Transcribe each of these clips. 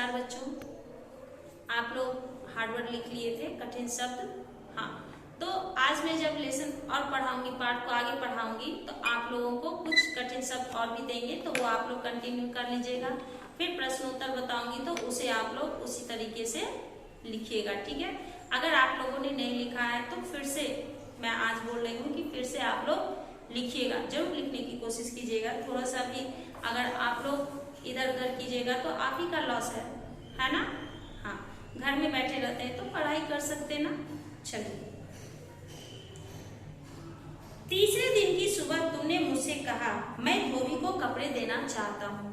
नमस्कार बच्चों, आप लोग हार्ड वर्ड लिख लिए थे, कठिन शब्द। हाँ, तो आज मैं जब लेसन और पढ़ाऊंगी, पाठ को आगे पढ़ाऊंगी, तो आप लोगों को कुछ कठिन शब्द और भी देंगे, तो वो आप लोग कंटिन्यू कर लीजिएगा। फिर प्रश्नोत्तर बताऊंगी तो उसे आप लोग उसी तरीके से लिखिएगा, ठीक है। अगर आप लोगों ने नहीं लिखा है तो फिर से मैं आज बोल रही हूँ कि फिर से आप लोग लिखिएगा, जरूर लिखने की कोशिश कीजिएगा। थोड़ा सा भी अगर आप लोग इधर उधर कीजिएगा तो आप ही का लॉस है ना। हाँ, घर में बैठे रहते हैं तो पढ़ाई कर सकते ना। चलिए, तीसरे दिन की सुबह तुमने मुझसे कहा मैं धोबी को कपड़े देना चाहता हूँ।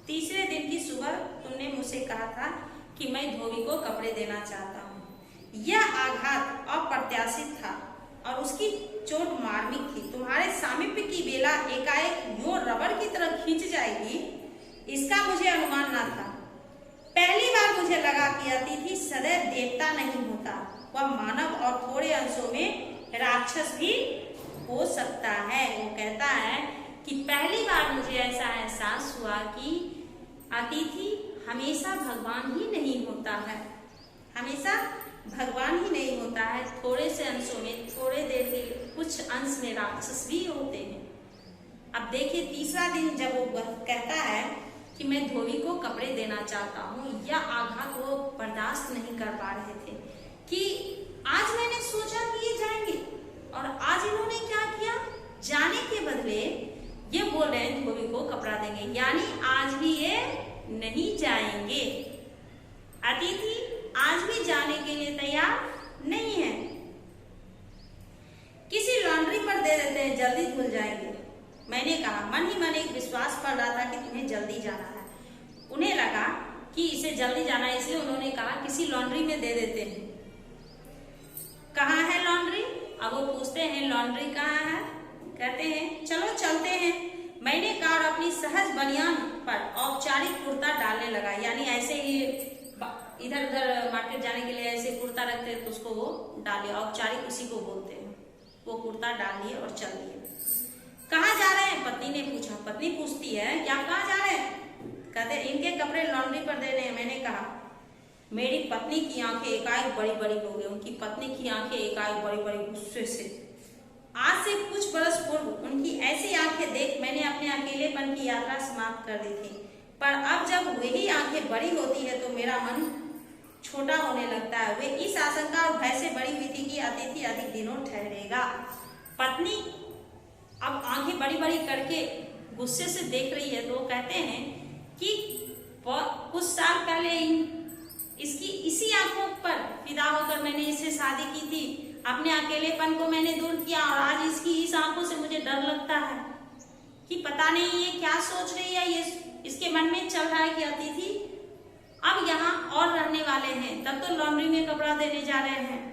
तीसरे दिन की सुबह तुमने मुझसे कहा था कि मैं धोबी को कपड़े देना चाहता हूँ। यह आघात अप्रत्याशित था और उसकी चोट मार्मिक थी। तुम्हारे सामीप्य की बेला एकाएक यूं रबड़ की तरह खींच जाएगी, इसका मुझे अनुमान न था। पहली बार मुझे लगा कि अतिथि सदैव देवता नहीं होता, वह मानव और थोड़े अंशों में राक्षस भी हो सकता है। वो कहता है कि पहली बार मुझे ऐसा एहसास हुआ कि अतिथि हमेशा भगवान ही नहीं होता है, हमेशा भगवान ही नहीं होता है। थोड़े से अंशों में, थोड़े देर के कुछ अंश में राक्षस भी होते हैं। अब देखिए, तीसरा दिन जब वो कहता है कि मैं धोबी को कपड़े देना चाहता हूँ, यह आघात वो बर्दाश्त नहीं कर पा रहे थे कि आज मैंने सोचा कि ये जाएंगे और आज इन्होंने क्या किया, जाने के बदले ये बोल रहे हैं धोबी को कपड़ा देंगे, यानी आज भी ये नहीं जाएंगे। अतिथि आज भी जाने के लिए तैयार नहीं है। किसी लॉन्ड्री पर दे देते हैं, जल्दी धुल जाएंगे। मैंने कहा, मन ही मन एक विश्वास पड़ रहा था कि तुम्हें जल्दी जाना है। उन्हें लगा कि इसे जल्दी जाना है, इसलिए उन्होंने कहा किसी लॉन्ड्री में दे देते हैं। कहाँ है लॉन्ड्री? अब वो पूछते हैं लॉन्ड्री कहाँ है? कहते हैं चलो चलते हैं। मैंने कहा और अपनी सहज बनियान पर औपचारिक कुर्ता डालने लगा, यानी ऐसे ही इधर उधर मार्केट जाने के लिए ऐसे कुर्ता रखते हैं तो उसको वो डालिए, औपचारिक उसी को बोलते हैं। वो कुर्ता डालिए और चल दिए। कहाँ जा रहे हैं? पत्नी ने पूछा। पत्नी पूछती है कि आप कहाँ जा रहे हैं? कहते इनके कपड़े लॉन्ड्री पर देने हैं। मैंने कहा, मेरी पत्नी की आंखें एकाएक बड़ी बड़ी हो गई। उनकी पत्नी की आंखें एकाएक बड़ी बड़ी गुस्से से। आज से कुछ बरस पूर्व उनकी ऐसी आंखें देख मैंने अपने अकेलेपन की यात्रा समाप्त कर दी थी, पर अब जब वही आंखें बड़ी होती है तो मेरा मन छोटा होने लगता है। वे इस आशंका और भय से बड़ी हुई थी कि अतिथि अधिक दिनों ठहरेगा। पत्नी अब आंखें बड़ी बड़ी करके गुस्से से देख रही है, तो वो कहते हैं कि कुछ साल पहले इसकी इसी आंखों पर फिदा होकर मैंने इससे शादी की थी। अपने अकेलेपन को मैंने दूर किया और आज इसकी इस आंखों से मुझे डर लगता है कि पता नहीं ये क्या सोच रही है। ये इसके मन में चल रहा है कि अतिथि अब यहाँ और रहने वाले हैं, तब तो लॉन्ड्री में कपड़ा देने जा रहे हैं।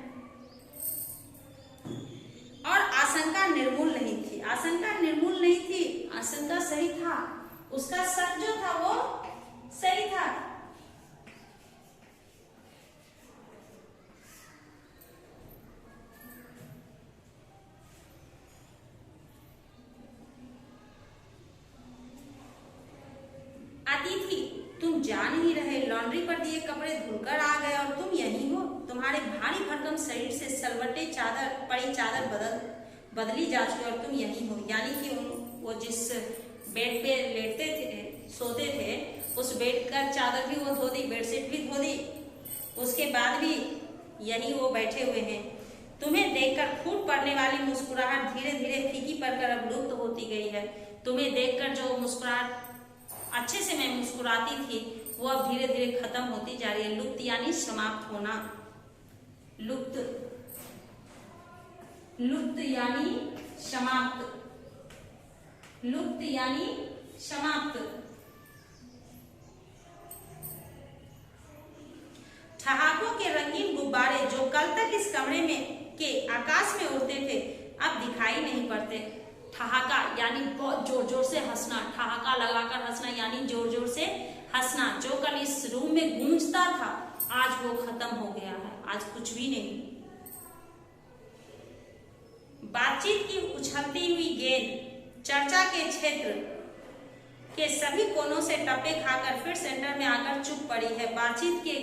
और आशंका निर्मूल नहीं थी, आशंका निर्मूल नहीं थी, आशंका सही था। उसका शक जो था वो सही था। अतिथि तुम जान ही रहे, लॉन्ड्री पर दिए कपड़े धुलकर आ गए और तुम यही हो। तुम्हारे भारी भरकम शरीर से सलवटे चादर पड़ी चादर बदली जा चुकी और तुम यही हो। यानी कि वो जिस बेड पे लेटते थे, सोते थे, उस बेड का चादर भी वो धो दी, बेडशीट भी धो दी, उसके बाद भी यही वो बैठे हुए हैं। तुम्हें देखकर फूट पड़ने वाली मुस्कुराहट धीरे धीरे फीकी पड़कर अब लुप्त होती गई है। तुम्हें देखकर जो मुस्कुराहट अच्छे से मैं मुस्कुराती थी वो अब धीरे धीरे खत्म होती जा रही है। लुप्त यानी समाप्त होना, लुप्त, लुप्त यानी समाप्त, लुप्त यानी समाप्त। ठहाकों के रंगीन गुब्बारे जो कल तक इस कमरे में के आकाश में उड़ते थे अब दिखाई नहीं पड़ते। ठहाका यानी बहुत जोर जोर से हंसना, ठहाका लगाकर हंसना यानी जोर जोर से हंसना। जो कल इस रूम में गूंजता था आज वो खत्म हो गया है, आज कुछ भी नहीं। बातचीत की उछलती हुई गेंद, चर्चा के क्षेत्र के सभी कोनों से टप्पे खाकर फिर सेंटर में आकर चुप पड़ी है। बातचीत के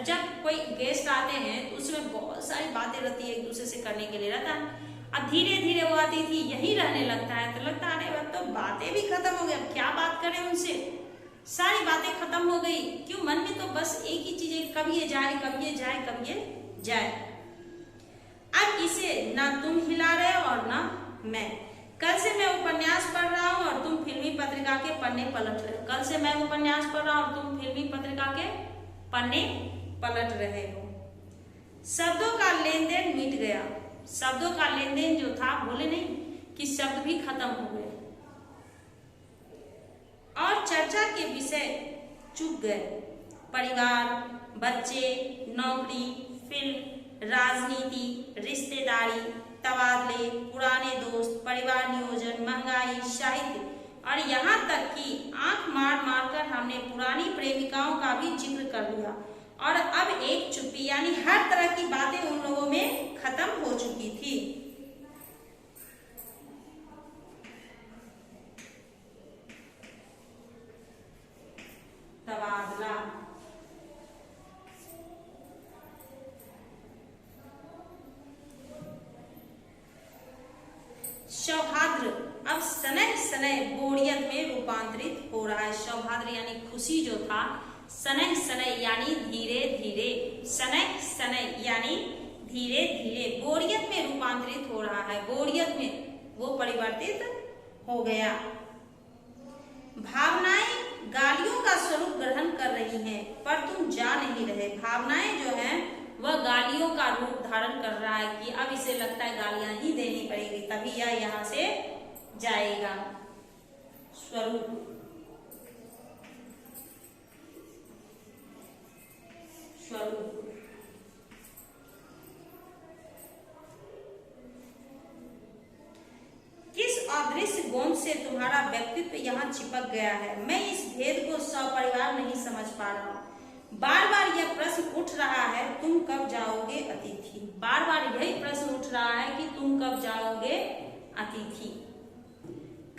जब कोई गेस्ट आते हैं तो उसमें बहुत सारी बातें रहती है, एक दूसरे से करने के लिए रहता है। अब धीरे धीरे वो अतिथि यही रहने लगता है तो लगता है अब तो बातें भी खत्म हो गई, अब क्या बात करें उनसे, सारी बातें खत्म हो गई। क्यों, मन में तो बस एक ही चीज है, कब ये जाए कब ये जाए कब ये जाए। अब इसे ना तुम हिला रहे हो और ना मैं। कल से मैं उपन्यास पढ़ रहा हूँ और तुम फिल्मी पत्रिका के पन्ने पलट रहे हो। कल से मैं उपन्यास पढ़ रहा हूँ और तुम फिल्मी पत्रिका के पन्ने पलट रहे हो। शब्दों का लेन देन मिट गया। शब्दों का लेन देन जो था, बोले नहीं कि शब्द भी खत्म हो गए और चर्चा के विषय चुप गए। परिवार, बच्चे, नौकरी, फिल्म, राजनीति, रिश्तेदारी, तबादले, पुराने दोस्त, परिवार नियोजन, महंगाई, साहित्य और यहाँ तक कि आंख मार मार कर हमने पुरानी प्रेमिकाओं का भी जिक्र कर लिया। और अब एक चुप्पी, यानी हर तरह की बातें उन लोगों में खत्म हो चुकी थी। तबादला, सौहार्द अब सनह सनह बोरियत में रूपांतरित हो रहा है। सौहार्द यानी खुशी जो था, सनह सनह यानी धीरे धीरे, सनह सनह यानी धीरे धीरे बोरियत में रूपांतरित हो रहा है। बोरियत में वो परिवर्तित हो गया। भावनाएं गालियों का स्वरूप ग्रहण कर रही हैं, पर तुम जा नहीं रहे। भावनाएं जो हैं वह गालियों का रूप धारण कर रहा है कि अब इसे लगता है गालियां ही देनी पड़ेगी तभी यह यहाँ से जाएगा। स्वरूप, स्वरूप किस अदृश्य गोंद से तुम्हारा व्यक्तित्व यहाँ चिपक गया है। मैं इस भेद को सपरिवार नहीं समझ पा रहा हूँ। बार बार यह प्रश्न उठ रहा है, तुम कब जाओगे अतिथि। बार बार यही प्रश्न उठ रहा है कि तुम कब जाओगे अतिथि।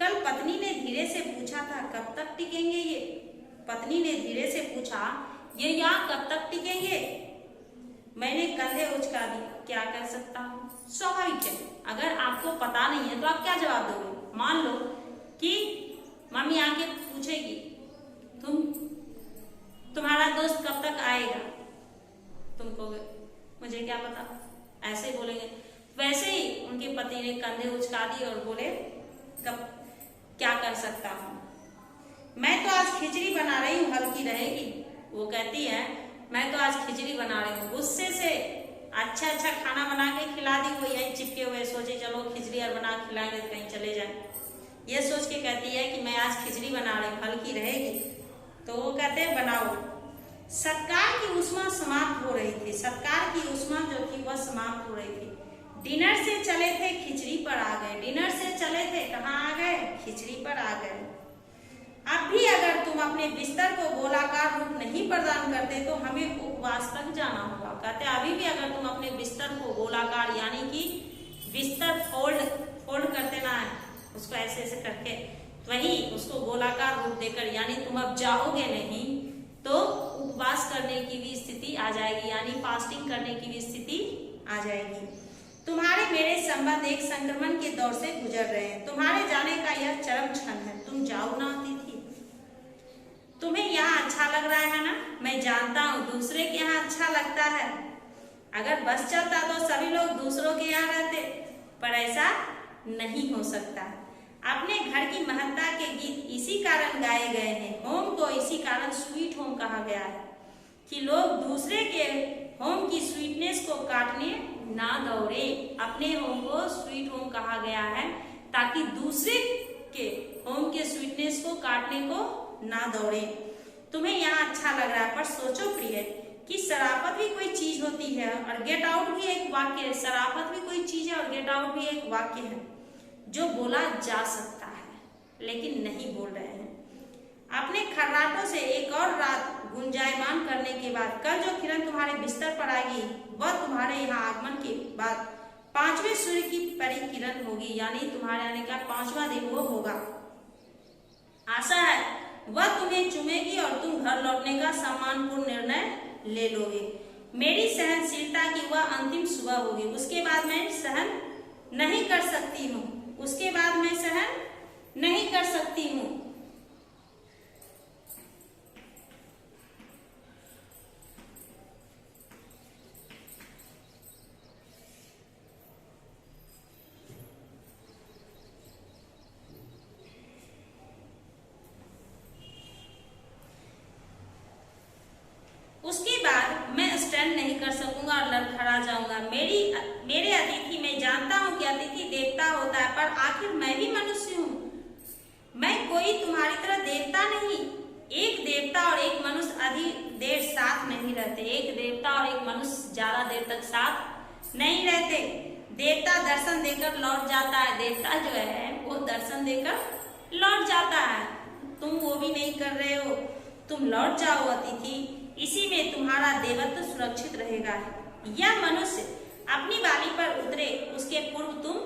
कल पत्नी ने धीरे से पूछा था, कब तक टिकेंगे ये। पत्नी ने धीरे से पूछा, ये यहाँ कब तक टिकेंगे। मैंने कंधे उचका दिया, क्या कर सकता हूँ। स्वाभाविक है, अगर आपको पता नहीं है तो आप क्या जवाब दोगे। मान लो कि मम्मी आके पूछेगी, तुम्हारा दोस्त कब तक आएगा, तुम कहोगे मुझे क्या पता, ऐसे ही बोलेंगे। वैसे ही उनके पति ने कंधे उचका दिए और बोले, कब क्या कर सकता हूँ। मैं तो आज खिचड़ी बना रही हूँ, हल्की रहेगी। वो कहती है, मैं तो आज खिचड़ी बना रही हूँ। गुस्से से अच्छा अच्छा खाना बना के खिला दी, वो यही चिपके हुए सोचे चलो खिचड़ी और बना खिलाएंगे तो कहीं चले जाए। ये सोच के कहती है कि मैं आज खिचड़ी बना रही हूँ, हल्की रहेगी। तो वो कहते हैं बनाओ। सत्कार की उष्मा समाप्त हो रही थी। सत्कार की उष्मा जो थी वह समाप्त हो रही थी। डिनर से चले थे, खिचड़ी पर आ गए। डिनर से चले थे, कहाँ आ गए, खिचड़ी पर आ गए। अब भी अगर तुम अपने बिस्तर को गोलाकार रूप नहीं प्रदान करते तो हमें उपवास तक जाना होगा। कहते अभी भी अगर तुम अपने बिस्तर को गोलाकार, यानी कि बिस्तर फोल्ड करते ना है उसको ऐसे ऐसे करके, वही उसको गोलाकार रूप देकर, यानी तुम अब जाओगे नहीं तो उपवास करने की भी स्थिति आ जाएगी, यानी फास्टिंग करने की भी स्थिति आ जाएगी। तुम्हारे मेरे संबंध एक संक्रमण के दौर से गुजर रहे हैं। तुम्हारे जाने का यह चरम क्षण है। तुम जाओ ना अतिथि। तुम्हें यहाँ अच्छा लग रहा है ना, मैं जानता हूँ दूसरे के यहाँ अच्छा लगता है। अगर बस चलता तो सभी लोग दूसरों के यहाँ रहते, पर ऐसा नहीं हो सकता। अपने घर की महत्ता के गीत इसी कारण गाए गए हैं। होम को इसी कारण स्वीट होम कहा गया है कि लोग दूसरे के होम की स्वीटनेस को काटने ना दौड़े। अपने होम को स्वीट होम कहा गया है ताकि दूसरे के होम के स्वीटनेस को काटने को ना दौड़े। तुम्हें यहाँ अच्छा लग रहा है, पर सोचो प्रिय कि शराफत भी कोई चीज होती है और गेट आउट भी एक वाक्य है। शराफत भी कोई चीज है और गेट आउट भी एक वाक्य है जो बोला जा सकता है लेकिन नहीं बोल रहे हैं। अपने खर्राटों से एक और रात गुंजायमान करने के बाद कल जो किरण तुम्हारे बिस्तर पर आएगी वह तुम्हारे यहाँ आगमन के बाद 5वें सूर्य की परिकिरण होगी, यानी तुम्हारे आने का 5वां दिन वो होगा। आशा है वह तुम्हें चुमेगी और तुम घर लौटने का सम्मानपूर्ण निर्णय ले लोगे। मेरी सहनशीलता की वह अंतिम सुबह होगी, उसके बाद मैं सहन नहीं कर सकती हूँ, उसके बाद मैं सहन नहीं कर सकती हूँ। उसके बाद मैं स्टैंड नहीं कर सकूंगा और लड़खड़ा जाऊंगा। मेरे अतिथि, मैं जानता हूं कि अतिथि देवता होता है, पर आखिर मैं भी मनुष्य हूं। मैं कोई तुम्हारी तरह देवता नहीं। एक देवता और एक मनुष्य अधिक देर साथ नहीं रहते। एक देवता और एक मनुष्य ज्यादा देर तक साथ नहीं रहते। देवता दर्शन देकर लौट जाता है। देवता जो है वो दर्शन देकर लौट जाता है। तुम वो भी नहीं कर रहे हो। तुम लौट जाओ अतिथि, इसी में तुम्हारा देवत्व सुरक्षित रहेगा। यह मनुष्य अपनी बाली पर उतरे उसके पूर्व तुम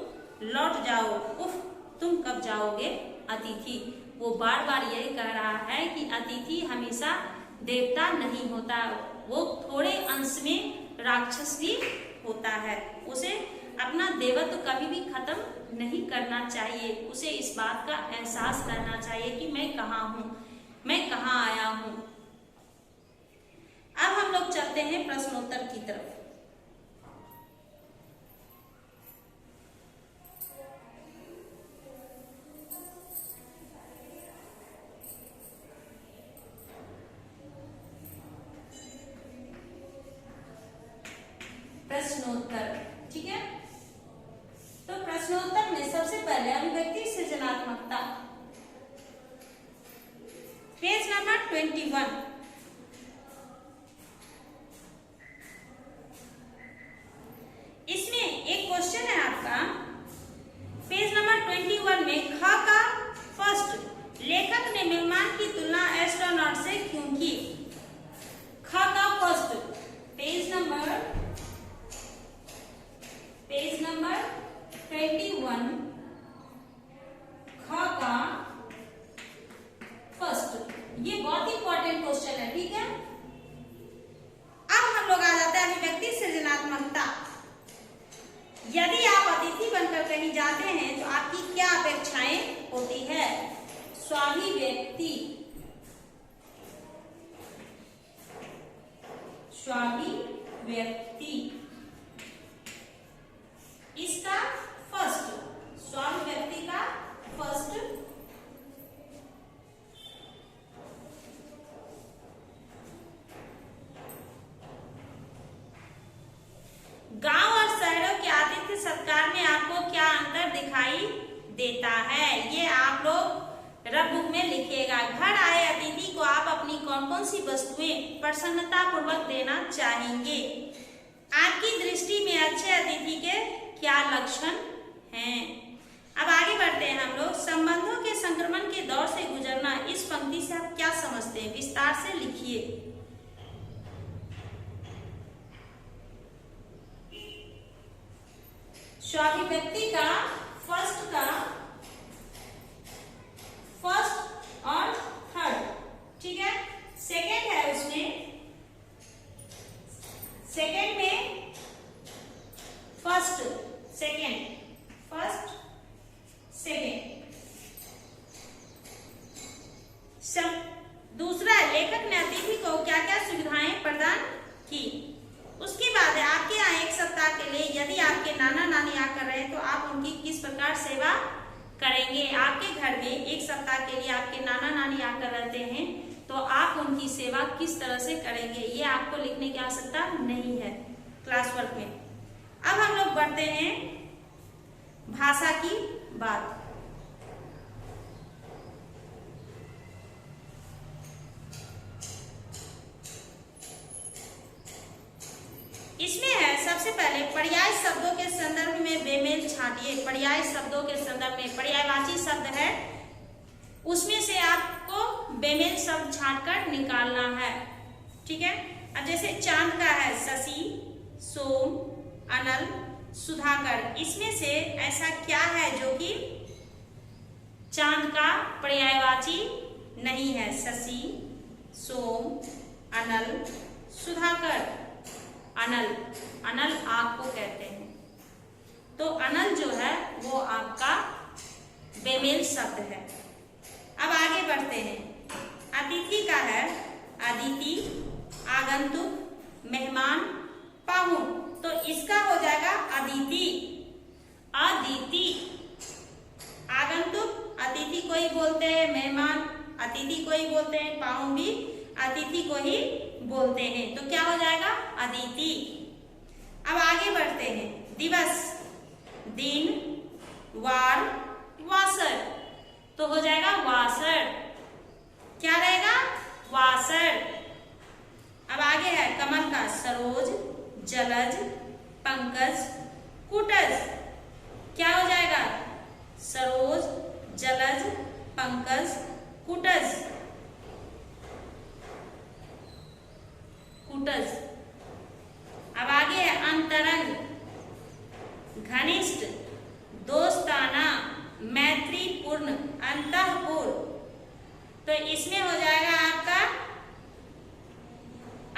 लौट जाओ। उफ, तुम कब जाओगे अतिथि? वो बार बार यही कह रहा है कि अतिथि हमेशा देवता नहीं होता, वो थोड़े अंश में राक्षस भी होता है। उसे अपना देवत्व कभी भी खत्म नहीं करना चाहिए। उसे इस बात का एहसास करना चाहिए कि मैं कहाँ हूँ, मैं कहाँ आया हूँ। अब हम लोग चलते हैं प्रश्नोत्तर की तरफ। प्रश्नोत्तर, ठीक है। तो प्रश्नोत्तर में सबसे पहले अभिव्यक्ति सृजनात्मकता, पेज नंबर 21। इसमें एक क्वेश्चन है आपका पेज नंबर 21 में, ख का फर्स्ट, लेखक ने मेहमान की तुलना एस्ट्रोनॉट से क्यों की? ख का फर्स्ट, पेज नंबर 21, ख का फर्स्ट, ये बहुत इंपॉर्टेंट क्वेश्चन है, ठीक है। अब हम लोग आ जाते हैं अभिव्यक्ति सृजनात्मकता। यदि आप अतिथि बनकर कहीं जाते हैं तो आपकी क्या अपेक्षाएं होती है? स्वाभिव्यक्ति, स्वाभिव्यक्ति इसका फर्स्ट, स्वाभिव्यक्ति का फर्स्ट, गांव और शहरों के आतिथ्य सत्कार में आपको क्या अंतर दिखाई देता है? ये आप लोग रफ बुक में लिखिएगा। घर आए अतिथि को आप अपनी कौन कौन सी वस्तुएं प्रसन्नता पूर्वक देना चाहेंगे? आपकी दृष्टि में अच्छे अतिथि के क्या लक्षण हैं? अब आगे बढ़ते हैं हम लोग। संबंधों के संक्रमण के दौर से गुजरना, इस पंक्ति से आप क्या समझते हैं? विस्तार से लिखिए। स्वाभिव्यक्ति का फर्स्ट और थर्ड, ठीक है। सेकंड है उसमें, सेकंड में फर्स्ट सेकंड। दूसरा, लेखक ने अतिथि को क्या क्या सुविधाएं प्रदान की। उसके बाद है आपके यहाँ 1 सप्ताह के लिए यदि आपके नाना नानी आकर रहे तो आप उनकी किस प्रकार सेवा करेंगे? आपके घर में 1 सप्ताह के लिए आपके नाना नानी आकर रहते हैं तो आप उनकी सेवा किस तरह से करेंगे? ये आपको लिखने की आवश्यकता नहीं है क्लास वर्क में। अब हम लोग बढ़ते हैं भाषा की बात। इसमें है सबसे पहले पर्याय शब्दों के संदर्भ में बेमेल छांटिए। पर्याय शब्दों के संदर्भ में पर्यायवाची शब्द है, उसमें से आपको बेमेल शब्द छांटकर निकालना है, ठीक है। अब जैसे चांद का है शशि, सोम, अनल, सुधाकर, इसमें से ऐसा क्या है जो कि चांद का पर्यायवाची नहीं है। शशि, सोम, अनल, सुधाकर। अनल, अनल आग को कहते हैं, तो अनल जो है वो आपका बेमेल शब्द है। अब आगे बढ़ते हैं। अतिथि का है अदिति, आगंतुक, मेहमान, पाहुन, तो इसका हो जाएगा अदिति। अदिति, आगंतुक अतिथि को ही बोलते हैं, मेहमान अतिथि को ही बोलते हैं, पाहुन भी अतिथि को ही बोलते हैं, तो क्या हो जाएगा अदिति। अब आगे बढ़ते हैं। दिवस, दिन, वार, वासर, तो हो जाएगा वासर। क्या रहेगा वासर। अब आगे है कमल का सरोज, जलज, पंकज, कुटज, क्या हो जाएगा सरोज, जलज, पंकज, कुटज, कुटज। अब आगे है अंतरंग, घनिष्ठ, दोस्ताना, मैत्रीपूर्ण, अंतःपुर, तो इसमें हो जाएगा आपका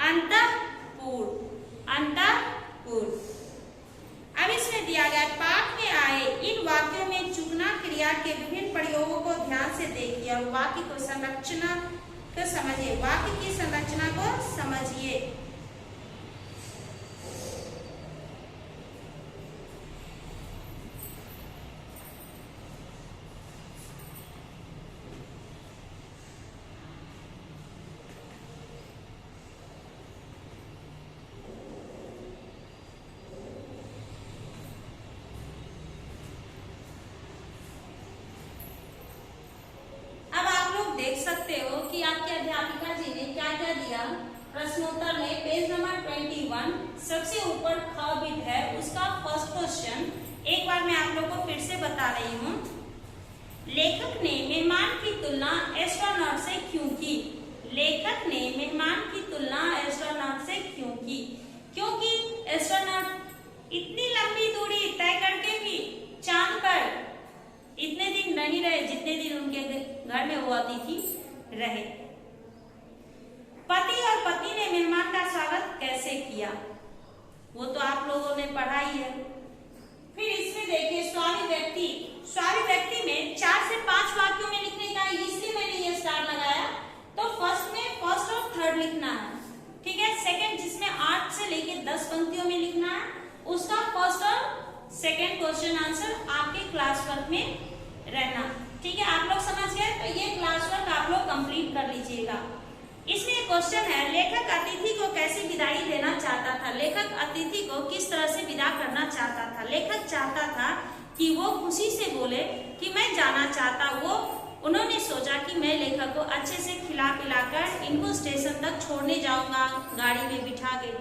अंतःपुर, अंतःपुर। अब इसमें दिया गया पाठ में आए इन वाक्यों में चुगना क्रिया के विभिन्न प्रयोगों को ध्यान से देखिए और वाक्य को संरचना को समझिए, वाक्य की संरचना को समझिए। देख सकते हो कि आपके अध्यापिका जी ने क्या क्या दिया। प्रश्नोत्तर में पेज नंबर 21 सबसे ऊपर ख बिट है, उसका फर्स्ट क्वेश्चन एक बार मैं आप लोग को फिर से बता रही हूँ। लेखक ने मेहमान की तुलना एस्ट्रोनॉट से क्यों की? लेखक ने मेहमान की तुलना एस्ट्रोनॉट से क्यों की? क्योंकि एस्ट्रोनॉट इतनी लंबी दूरी तय करके भी चांद पर इतने दिन नहीं रहे जितने दिन उनके घर में वो अतिथि रहे। पति और पत्नी ने मेहमान का स्वागत कैसे किया? वो तो आप लोगों ने पढ़ा ही है। फिर इसमें देखिए स्वामी व्यक्ति, स्वामी व्यक्ति में 4 से 5 वाक्यों में लिखने का, इसलिए मैंने ये स्टार लगाया। तो फर्स्ट में फर्स्ट और थर्ड लिखना है, ठीक है। सेकंड जिसमें 8 से लेके 10 पंक्तियों में लिखना है, उसका फर्स्ट और सेकंड क्वेश्चन आंसर आपके क्लास वर्क में रहना, ठीक है। आप लोग समझ गए, तो ये क्लास वर्क आप लोग कंप्लीट कर लीजिएगा। इसमें क्वेश्चन है लेखक अतिथि को कैसे विदाई देना चाहता था? लेखक अतिथि को किस तरह से विदा करना चाहता था? लेखक चाहता था कि वो खुशी से बोले कि मैं जाना चाहता। उन्होंने सोचा कि मैं लेखक को अच्छे से खिला पिलाकर इनको स्टेशन तक छोड़ने जाऊंगा, गाड़ी में बिठा के,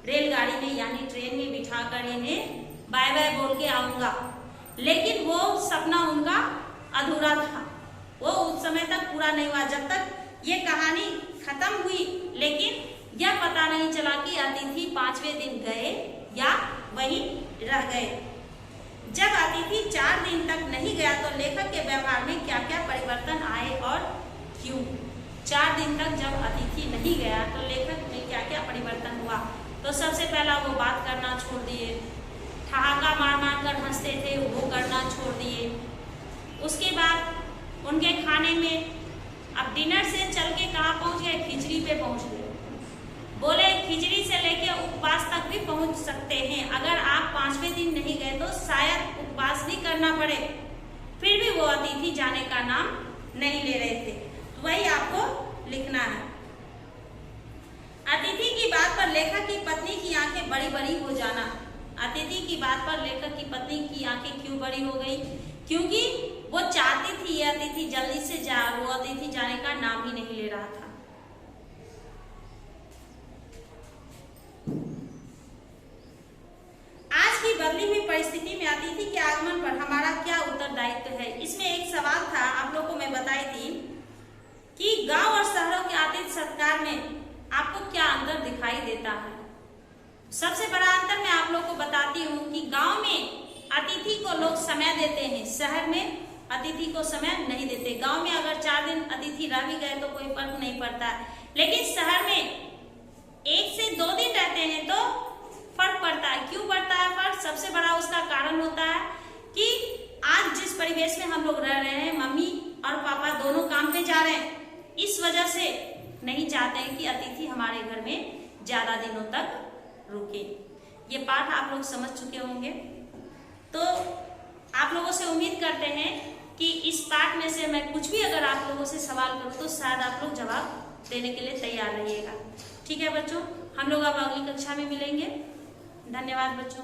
रेलगाड़ी में यानी ट्रेन में बिठा कर इन्हें बाय बाय बोल के आऊंगा। लेकिन वो सपना उनका अधूरा था, वो उस समय तक पूरा नहीं हुआ जब तक ये कहानी खत्म हुई। लेकिन यह पता नहीं चला कि अतिथि 5वें दिन गए या वहीं रह गए। जब अतिथि 4 दिन तक नहीं गया तो लेखक के व्यवहार में क्या क्या परिवर्तन आए और क्यों? 4 दिन तक जब अतिथि नहीं गया तो लेखक में क्या क्या परिवर्तन हुआ? तो सबसे पहला वो बात करना छोड़ दिए, ठहाका मार मार कर हंसते थे वो करना छोड़ दिए। उसके बाद उनके खाने में अब डिनर से चल के कहाँ पहुँच गए? खिचड़ी पे पहुँच गए। बोले खिचड़ी से लेके उपवास तक भी पहुँच सकते हैं, अगर आप 5वें दिन नहीं गए तो शायद उपवास भी करना पड़े। फिर भी वो अतिथि जाने का नाम नहीं ले रहे थे, तो वही आपको लिखना है। अतिथि की बात पर लेखक की पत्नी की आंखें बड़ी बड़ी हो जाना। अतिथि की बात पर लेखक की पत्नी की आंखें क्यों बड़ी हो गई? क्योंकि वो चाहती थी ये अतिथि जल्दी से जा, वो अतिथि जाने का नाम ही नहीं ले रहा था। आज की बदली हुई परिस्थिति में अतिथि के आगमन पर हमारा क्या उत्तरदायित्व है? इसमें एक सवाल था, आप लोगों को मैं बताई थी कि गांव और शहरों के आतिथ्य सत्कार में आपको क्या अंतर दिखाई देता है। सबसे बड़ा अंतर मैं आप लोगों को बताती हूँ कि गांव में अतिथि को लोग समय देते हैं, शहर में अतिथि को समय नहीं देते। गांव में अगर 4 दिन अतिथि रह भी गए तो कोई फर्क नहीं पड़ता है, लेकिन शहर में 1 से 2 दिन रहते हैं तो फर्क पड़ता है। क्यों पड़ता है फर्क? सबसे बड़ा उसका कारण होता है कि आज जिस परिवेश में हम लोग रह रहे हैं, मम्मी और पापा दोनों काम पे जा रहे हैं, इस वजह से नहीं चाहते हैं कि अतिथि हमारे घर में ज्यादा दिनों तक रुके। ये पाठ आप लोग समझ चुके होंगे, तो आप लोगों से उम्मीद करते हैं कि इस पाठ में से मैं कुछ भी अगर आप लोगों से सवाल करूं तो शायद आप लोग जवाब देने के लिए तैयार रहिएगा। ठीक है बच्चों, हम लोग अब अगली कक्षा में मिलेंगे। धन्यवाद बच्चों।